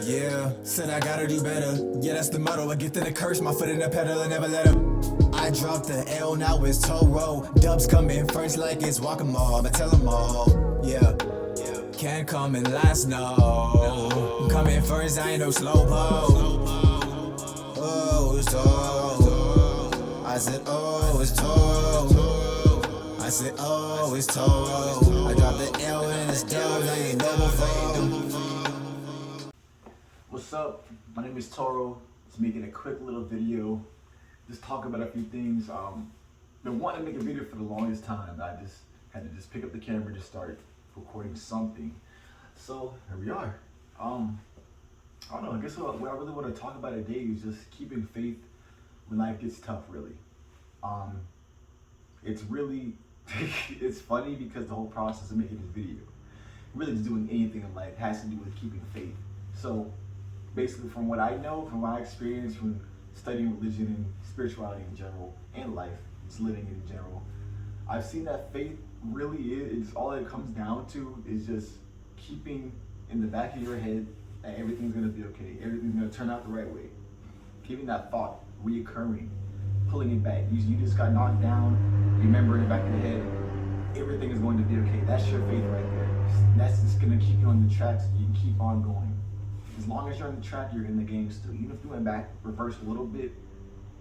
Yeah, said I gotta do better. Yeah, that's the motto. A gift and a curse, my foot in the pedal, I never let up. I dropped the L, now it's Toro. Dubs come in first like it's Whack-A-Mole. I'ma tell them all, yeah. Can't come in last, no. Come in first, I ain't no slowpoke. Oh, it's Toro. I said, oh, it's Toro. I said, oh, it's Toro. I dropped the L and it's dubs, I ain't no before. What's up? My name is Toro. Just making a quick little video, just talk about a few things. Been wanting to make a video for the longest time. I just had to pick up the camera and just start recording something. So here we are. I don't know. I guess what I really want to talk about today is just keeping faith when life gets tough. Really, it's really it's funny because the whole process of making this video, really just doing anything in life, has to do with keeping faith. So basically, from what I know, from my experience, from studying religion and spirituality in general, and life, just living in general, I've seen that faith really is all it comes down to is just keeping in the back of your head that everything's gonna be okay, everything's gonna turn out the right way. Keeping that thought reoccurring, pulling it back. You just got knocked down, remember in the back of the head, everything is going to be okay. That's your faith right there. That's just gonna keep you on the tracks. You can keep on going. As long as you're on the track, you're in the game still. Even if you went back, reverse a little bit,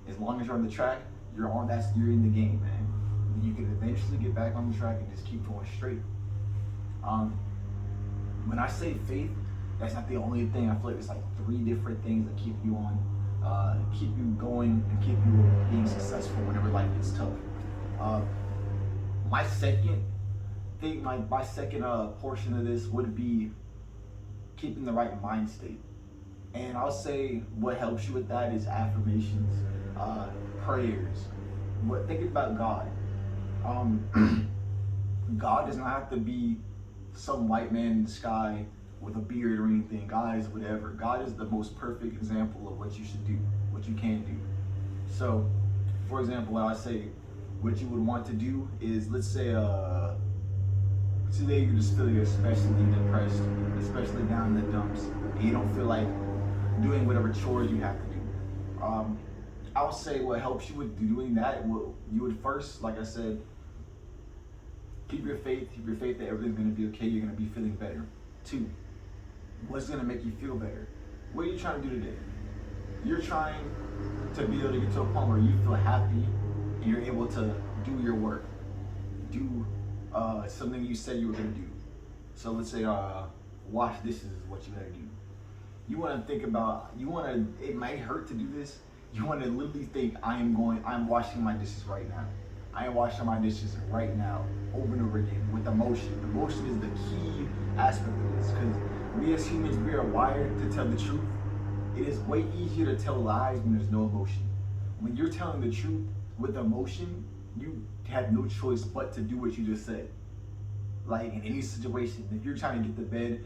as long as you're on the track, you're in the game, man. You can eventually get back on the track and just keep going straight. When I say faith, that's not the only thing. I feel like it's like 3 different things that keep you on, keep you going, and keep you being successful whenever life gets tough. My second thing, my second portion of this would be keeping the right mind state. And I'll say what helps you with that is affirmations, prayers. Thinking about God. God does not have to be some white man in the sky with a beard or anything. God is whatever. God is the most perfect example of what you should do, what you can do. So, for example, when I say what you would want to do is, let's say, today you're just feeling especially depressed, especially down in the dumps, and you don't feel like doing whatever chores you have to do. I'll say what helps you with doing that, you would first, like I said, keep your faith that everything's gonna be okay, you're gonna be feeling better. 2, what's gonna make you feel better? What are you trying to do today? You're trying to be able to get to a point where you feel happy and you're able to do your work, do something you said you were gonna do. So let's say wash dishes is what you gotta do. You wanna think about, it might hurt to do this, you wanna literally think, I'm washing my dishes right now. I am washing my dishes right now, over and over again, with emotion. Emotion is the key aspect of this, because we as humans, we are wired to tell the truth. It is way easier to tell lies when there's no emotion. When you're telling the truth with emotion, you have no choice but to do what you just said. Like in any situation, if you're trying to get to bed,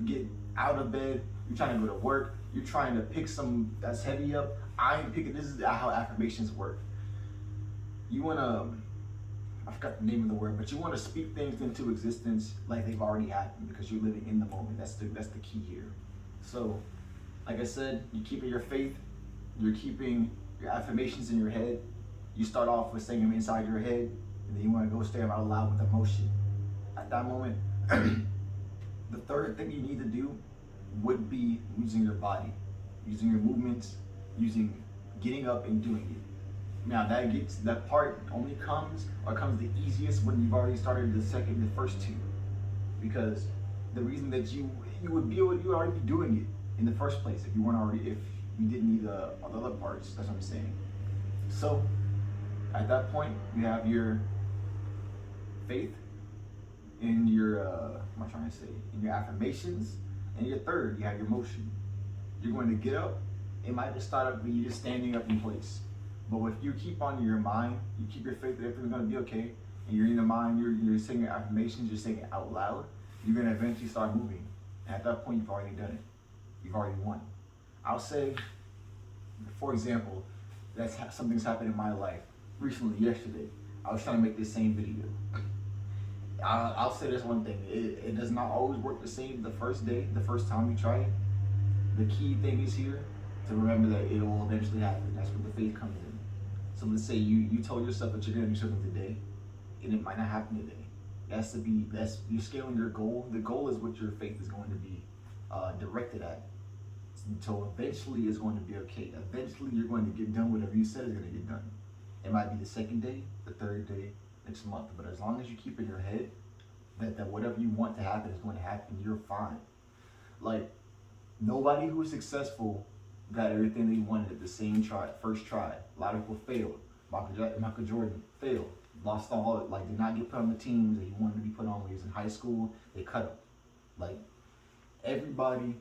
get out of bed, you're trying to go to work, you're trying to pick something that's heavy up, this is how affirmations work. You wanna, I forgot the name of the word, but you wanna speak things into existence like they've already happened because you're living in the moment. That's the key here. So, like I said, you're keeping your faith, you're keeping your affirmations in your head. You start off with saying them inside your head, and then you wanna go say them out loud with emotion. At that moment, the third thing you need to do would be using your body, using your movements, getting up and doing it. Now that part only comes the easiest when you've already started the first 2, because the reason that you would already be doing it in the first place if you didn't need the other parts. That's what I'm saying. So at that point, you have your faith in your in your affirmations, and your third, you have your motion. You're going to get up. It might just start up when you're just standing up in place. But if you keep on your mind, you keep your faith that everything's gonna be okay, and you're in the mind, you're saying your affirmations, you're saying it out loud, you're gonna eventually start moving. And at that point, you've already done it. You've already won. I'll say, for example, something's happened in my life recently, yesterday. I was trying to make this same video. I'll say this one thing, it does not always work the same the first day, the first time you try it. The key thing is here to remember that it will eventually happen. That's where the faith comes in. So let's say you told yourself that you're gonna do something today, and it might not happen today. That's you're scaling your goal. The goal is what your faith is going to be directed at. So eventually it's going to be okay. Eventually you're going to get done whatever you said is going to get done. It might be the second day, the third day, next month. But as long as you keep in your head that whatever you want to happen is going to happen, you're fine. Like, nobody who was successful got everything they wanted at the same first try. A lot of people failed. Michael Jordan failed. Lost all, like, did not get put on the teams that he wanted to be put on when he was in high school. They cut him. Like, everybody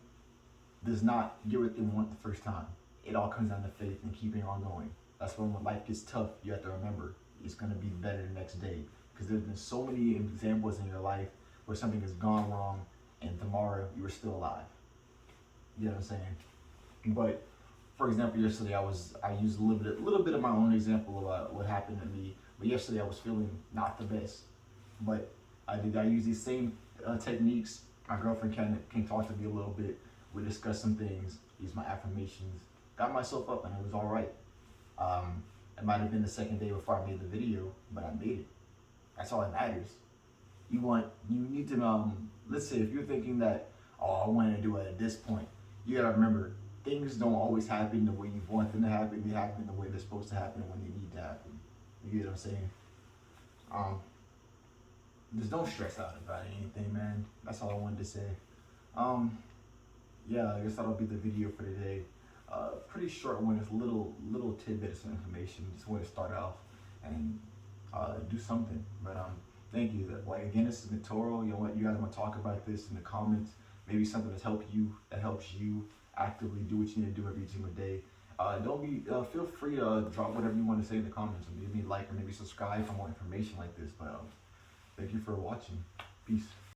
does not get what they want the first time. It all comes down to faith and keeping on going. That's when life gets tough, you have to remember it's going to be better the next day. Because there's been so many examples in your life where something has gone wrong and tomorrow you were still alive. You know what I'm saying? But for example, yesterday I used a little bit of my own example about what happened to me. But yesterday I was feeling not the best. But I use these same techniques. My girlfriend came talk to me a little bit. We discussed some things, used my affirmations, got myself up, and it was all right. It might have been the second day before I made the video, but I made it. That's all that matters. You need to, let's say if you're thinking that, oh, I want to do it at this point, you gotta remember, things don't always happen the way you want them to happen. They happen the way they're supposed to happen when they need to happen. You get what I'm saying? Just don't stress out about anything, man. That's all I wanted to say. Yeah, I guess that'll be the video for today. Pretty short one, it's little tidbits of information. Just want to start off and do something. But thank you. Like again, this is Natoro. You guys want to talk about this in the comments? Maybe something that helps you actively do what you need to do every single day. Feel free to drop whatever you want to say in the comments, and maybe like or maybe subscribe for more information like this. But thank you for watching. Peace.